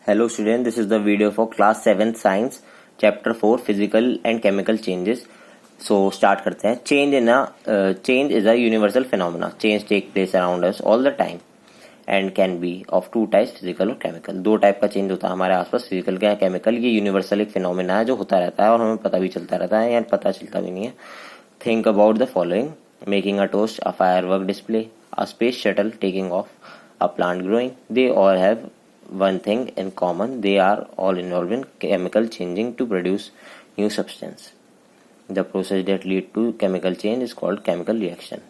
Hello student, this is the video for class 7th science chapter 4 physical and chemical changes. So start करते हैं. Change is a universal phenomena. Change take place around us all the time and can be of two types, physical और chemical. दो type का change होता है हमारे आसपास, physical का केमिकल. ये यूनिवर्सल एक फिनोमिना है जो होता रहता है और हमें पता भी चलता रहता है या पता चलता भी नहीं है. Think about the following: making a toast, a firework display, a space shuttle taking of, a plant growing. They all have one thing in common: they are all involved in chemical changing to produce new substance. The process that lead to chemical change is called chemical reaction.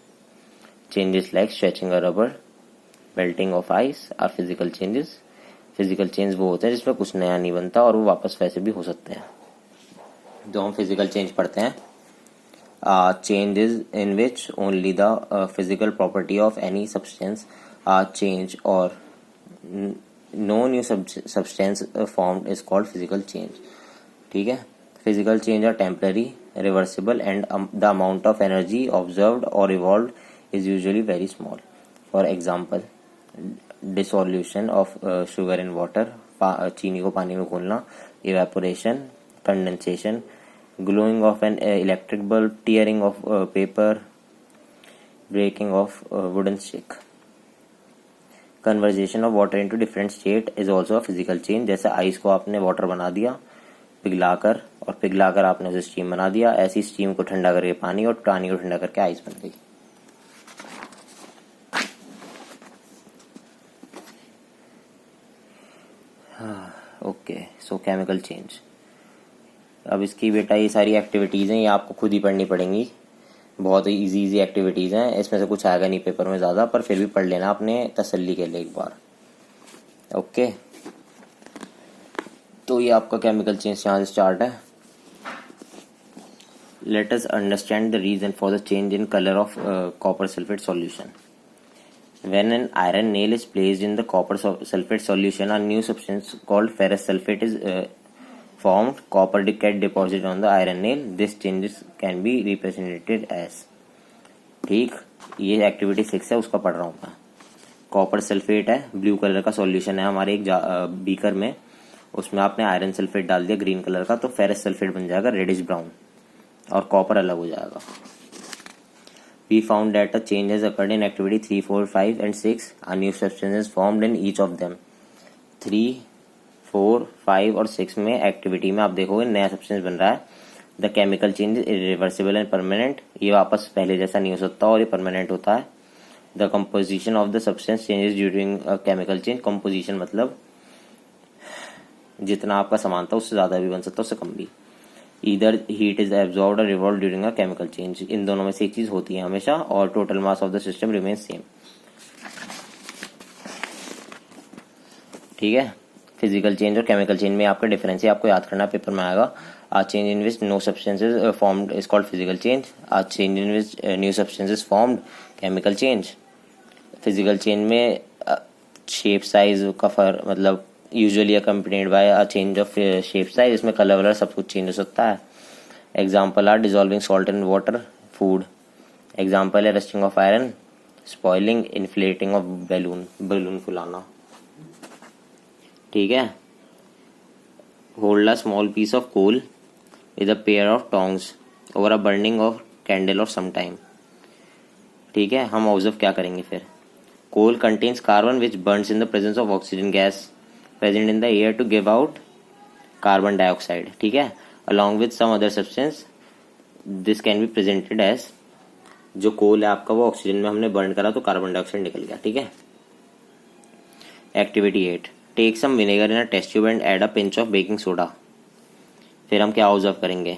Changes like stretching a rubber, melting of ice are physical changes. Physical change वो होते हैं जिसमें कुछ नया नहीं बनता और वो वापस वैसे भी हो सकते हैं. जो हम physical change पढ़ते हैं, changes in which only the physical property of any substance change or no new substance formed is called physical change. ठीक है. Physical change are temporary, reversible, and the amount of energy observed or evolved is usually very small. For example, dissolution of sugar in water, चीनी को पानी में घोलना, evaporation, condensation, glowing of an electric bulb, tearing of paper, breaking of wooden stick. Conversation of water into different state is also a physical change. जैसे ice को आपने water बना दिया पिघलाकर आपने उसे स्टीम बना दिया, ऐसी स्टीम को ठंडा करके पानी और पानी को ठंडा करके आइस बन गई. ओके, सो केमिकल चेंज. अब इसकी बेटा ये सारी एक्टिविटीज हैं, ये आपको खुद ही पढ़नी पड़ेंगी. बहुत ही इजी एक्टिविटीज हैं, इसमें से कुछ आएगा नहीं पेपर में ज़्यादा, पर फिर भी पढ़ लेना अपने तसल्ली के लिए एक बार. ओके, तो ये आपका केमिकल चेंज यहाँ से स्टार्ट है. Let us understand the reason for the change in colour of copper sulphate solution. When an iron nail is placed in the copper sulfate solution, a new substance called ferrous sulfate is formed. Copper get deposited on the iron nail. This changes can be represented as. ठीक, ये activity 6 है, उसका पढ़ रहा हूँ मैं. Copper sulphate है, blue colour का सॉल्यूशन है हमारे एक बीकर में, उसमें आपने आयरन सल्फेट डाल दिया ग्रीन कलर का, तो फेरस सल्फेट बन जाएगा रेडिश ब्राउन और कॉपर अलग हो जाएगा. We found that a change has occurred in activity 3, 4, 5 and 6. A new substance is formed in each of them. 3, 4, 5 और 6 में एक्टिविटी में आप देखोगे नया सब्सटेंस बन रहा है. The chemical change is irreversible and permanent. ये वापस पहले जैसा नहीं हो सकता और ये परमानेंट होता है. The composition of the substance changes during chemical change. Composition मतलब जितना आपका सामान था उससे ज्यादा भी बन सकता है, उससे कम भी. Either heat is absorbed or revolved during a chemical change. इन दोनों में से एक चीज होती है हमेशा, और total mass of the system remains same. ठीक है. फिजिकल चेंज और केमिकल चेंज में आपका डिफरेंस है, आपको याद करना, पेपर में आएगा. A change in which no substance is formed is called physical change. A change in which new substance is formed, chemical change. Physical change में शेप साइज का फर्क, मतलब usually accompanied by a change of shape size. इसमें colour वलर सब कुछ change हो सकता है. Example are dissolving salt in water, food. Example है rusting of iron, spoiling, inflating of balloon फुलाना. ठीक है. Hold a small piece of coal with a pair of tongs over a burning of candle of some time. ठीक है. हम observe क्या करेंगे फिर. Coal contains carbon which burns in the presence of oxygen gas present in the air to give out carbon dioxide. ठीक है. along with some other substance. this can be presented as, जो कोल है आपका वो oxygen में हमने burn करा तो कार्बन डाइऑक्साइड निकल गया. ठीक है. Activity 8. Take some vinegar in a test tube and add a pinch of baking soda. फिर हम क्या ऑब्जर्व करेंगे.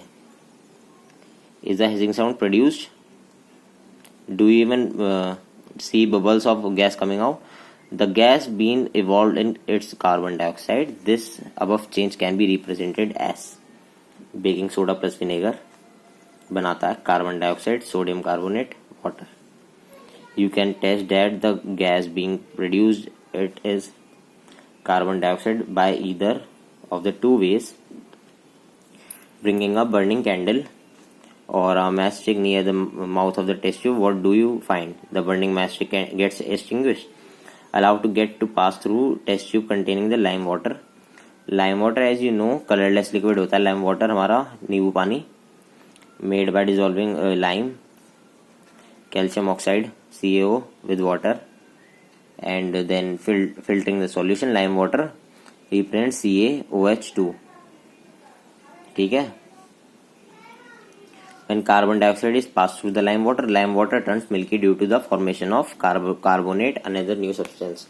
Is the hissing sound produced. Do you even see bubbles of gas coming out. The gas being evolved in its carbon dioxide. This above change can be represented as. Baking soda plus vinegar बनाता है carbon dioxide, sodium carbonate, water. You can test that the gas being produced it is carbon dioxide by either of the two ways: bringing a burning candle or a matchstick near the mouth of the test tube. What do you find? The burning matchstick gets extinguished. Allowed to get to pass through test tube containing the lime water. Lime water as you know colourless liquid होता है lime water हमारा, नींबू पानी, made by dissolving lime, calcium oxide CaO with water and then filtering the solution lime water represents CaOH2. ठीक है. When carbon dioxide is passed through the lime water turns milky due to the formation of carbonate another new substance.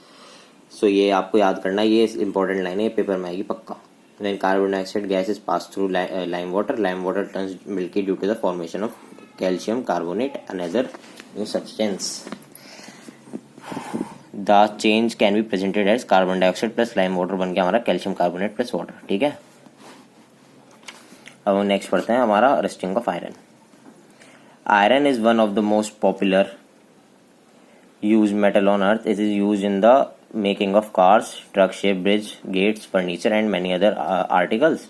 So ये आपको याद करना, ये important line है, paper में आएगी पक्का. When carbon dioxide gas is passed through lime water turns milky due to the formation of calcium carbonate another new substance. The change can be presented as carbon dioxide plus lime water बन गया हमारा calcium carbonate plus water. ठीक है. अब हम next पढ़ते हैं हमारा rusting of iron. Iron is one of the most popular use metal on earth. It is use in the making of cars, truck ships, bridge, gates, furniture and many other articles.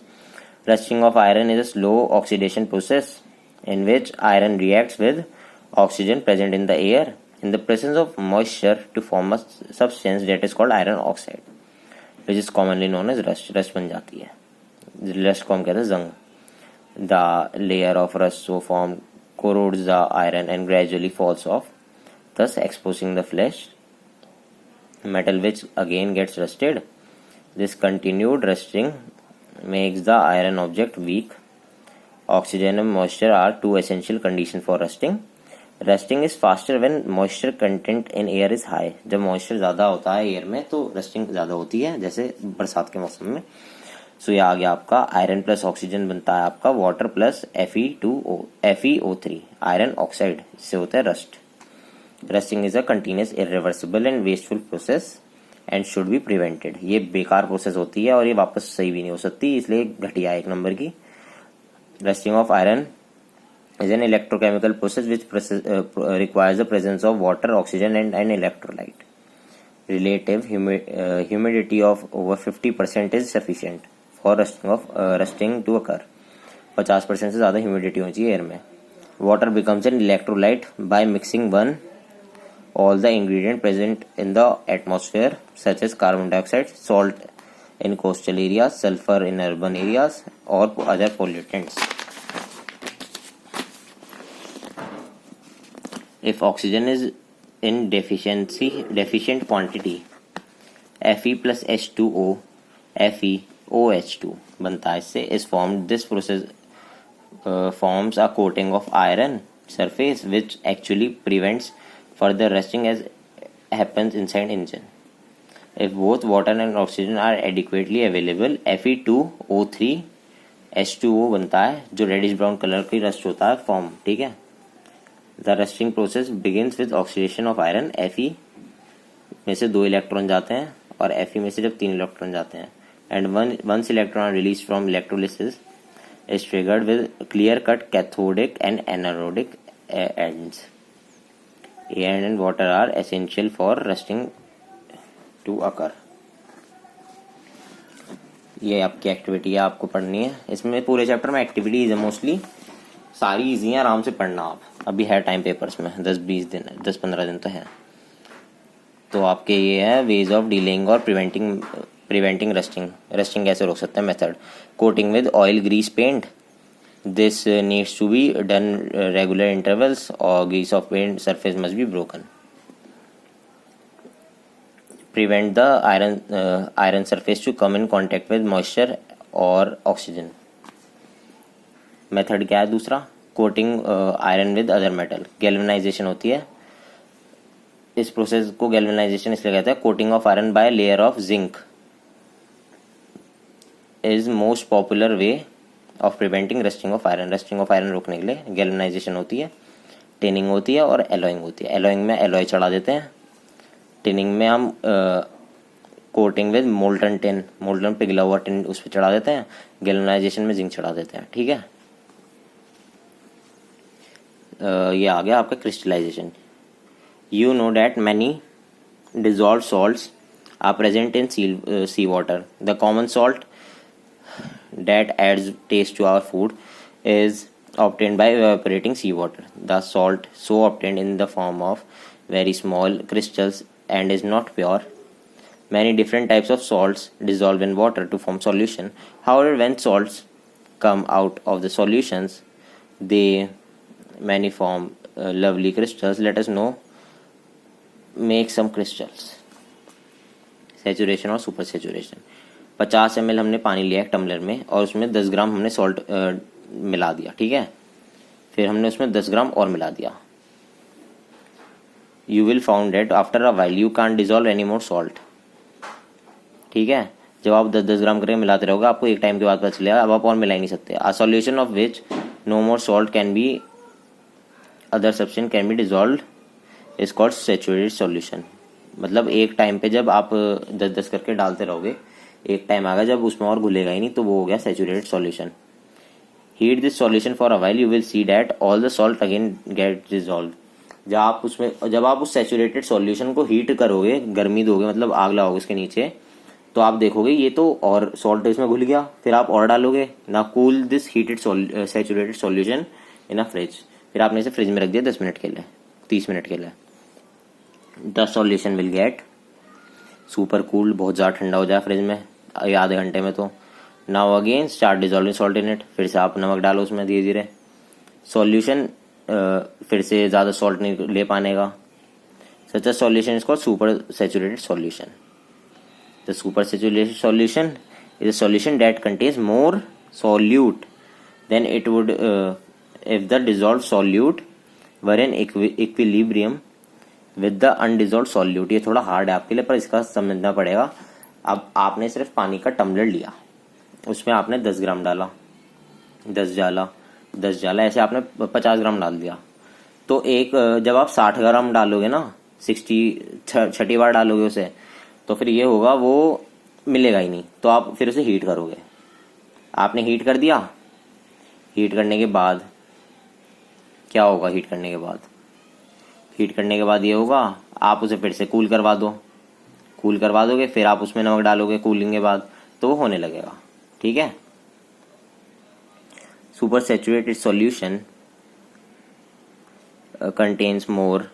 Rusting of iron is a slow oxidation process in which iron reacts with oxygen present in the air in the presence of moisture to form a substance that is called iron oxide, which is commonly known as rust. Rust बन जाती है. Rust को हम कहते हैं जंग. The layer of rust so formed corrodes the iron and gradually falls off, thus exposing the flesh metal, which again gets rusted. This continued rusting makes the iron object weak. Oxygen and moisture are two essential conditions for rusting. Rusting is faster when moisture content in air is high. जब moisture ज़्यादा होता है air में तो rusting ज़्यादा होती है, जैसे बरसात के मौसम में. सो ये आ गया आपका आयरन प्लस ऑक्सीजन बनता है आपका water plus FeO3 iron oxide, इससे होता है rust. Rusting is a continuous irreversible and wasteful process and should be prevented. ये बेकार प्रोसेस होती है और ये वापस सही भी नहीं हो सकती, इसलिए घटिया एक नंबर की. Rusting of iron is an electrochemical process which requires the presence of water, oxygen and an electrolyte. Relative humidity of over 50% is sufficient for rusting to occur. 50% से ज़्यादा ह्यूमिडिटी होनी चाहिए एयर में. Water becomes an electrolyte by mixing all the ingredients present in the atmosphere such as carbon dioxide, salt in coastal areas, sulfur in urban areas or other pollutants. If oxygen is in deficient quantity, Fe plus H2O, FeOH2 बनता है इससे is formed. This process forms a coating of iron surface which actually prevents further rusting as happens inside engine. If both water and oxygen are adequately available, Fe2O3 H2O बनता है जो reddish brown colour की rust होता है form. ठीक है. The rusting process begins with oxidation of iron. Fe में से 2 इलेक्ट्रॉन जाते हैं और Fe में से जब 3 इलेक्ट्रॉन जाते हैं and once electron released from electrolysis is triggered with clear cut cathodic and anodic ends. Air and water are essential for rusting to occur. ये आपकी एक्टिविटी है, आपको पढ़नी है. इसमें पूरे चैप्टर में एक्टिविटीज है मोस्टली, सारी इजी हैं, आराम से पढ़ना आप. अभी है टाइम पेपर्स में 10-20 दिन, 10-15 दिन तो है. तो आपके ये है वेज ऑफ डीलिंग और प्रिवेंटिंग रस्टिंग. रस्टिंग कैसे रोक सकते हैं? Method. Coating with oil grease paint. This needs to be done regular intervals और grease of paint surface must be broken. Prevent the iron surface to come in contact with moisture or oxygen. Method क्या है दूसरा? Coating iron with other metal. Galvanisation होती है. इस process को galvanisation इसलिए कहते हैं. Coating of iron by layer of zinc is most popular way of preventing rusting of iron. Rusting of iron रोकने के लिए गैल्वेनाइजेशन होती है, टिनिंग होती है और एलॉइंग होती है. एलॉइंग में एलॉय चढ़ा देते हैं. टिनिंग में हम coating with molten tin, molten पिघला हुआ टिन उस पर चढ़ा देते हैं. गैल्वेनाइजेशन में जिंक चढ़ा देते हैं. ठीक है. ये आ गया आपका crystallisation. You know that many dissolve salts are present in sea water. The common salt that adds taste to our food is obtained by evaporating seawater. The salt so obtained in the form of very small crystals and is not pure. Many different types of salts dissolve in water to form solution. However, when salts come out of the solutions, they many form lovely crystals. Let us know, make some crystals. Saturation और super saturation. 50 ml हमने पानी लिया एक tumbler में और उसमें 10 ग्राम हमने salt मिला दिया. ठीक है, फिर हमने उसमें 10 ग्राम और मिला दिया. You will find that after a while you can't dissolve any more salt. ठीक है, जब आप 10-10 ग्राम करके मिलाते रहोगे आपको एक टाइम के बाद पता चलेगा अब आप और मिला ही नहीं सकते. A solution of which no more salt can be other substance can be dissolved is called saturated solution. मतलब एक टाइम पे जब आप 10-10 करके डालते रहोगे, एक टाइम आएगा जब उसमें और घुलेगा ही नहीं, तो वो हो गया saturated solution. Heat this solution for a while, you will see that all the salt again get dissolve. जब आप उस सैचुरेटेड सॉल्यूशन को हीट करोगे, गर्मी दोगे, मतलब आग लगाओगे इसके नीचे, तो आप देखोगे ये तो और सॉल्ट इसमें घुल गया. फिर आप और डालोगे ना. Cool this heated saturated solution in a fridge. फिर आपने इसे फ्रिज में रख दिया 10 मिनट के लिए, 30 मिनट के लिए. The solution will get super cooled. बहुत ज़्यादा ठंडा हो जाए फ्रिज में आधे घंटे में. तो now again start dissolving salt in it. फिर से आप नमक डालो उसमें धीरे धीरे. सॉल्यूशन फिर से ज़्यादा सॉल्ट नहीं ले पाने का. Such a solution is called super saturated solution. The super saturated solution is a solution that contains more solute than it would if the dissolved solute were in equilibrium with the undissolved solute. ये थोड़ा hard है आपके लिए पर इसका समझना पड़ेगा. अब आपने सिर्फ पानी का टम्बलर लिया, उसमें आपने 10 ग्राम डाला, 10 डाला, ऐसे आपने 50 ग्राम डाल दिया. तो एक जब आप 60 ग्राम डालोगे ना, 60 बार डालोगे उसे, तो फिर ये होगा वो मिलेगा ही नहीं. तो आप फिर उसे हीट करोगे. आपने हीट कर दिया. हीट करने के बाद क्या होगा? हीट करने के बाद ये होगा, आप उसे फिर से कूल करवा दोगे. फिर आप उसमें नमक डालोगे कूलिंग के बाद, तो वो होने लगेगा. ठीक है. Super saturated solution contains more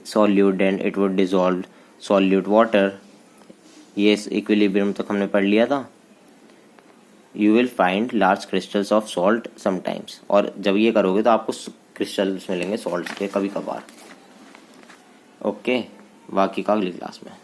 solute and it would dissolve solute water. ये इक्विलिब्रियम तक हमने पढ़ लिया था. You will find large crystals of salt sometimes. और जब ये करोगे तो आपको क्रिस्टल्स मिलेंगे सॉल्ट के कभी कभार. ओके, बाकी का अगली क्लास में.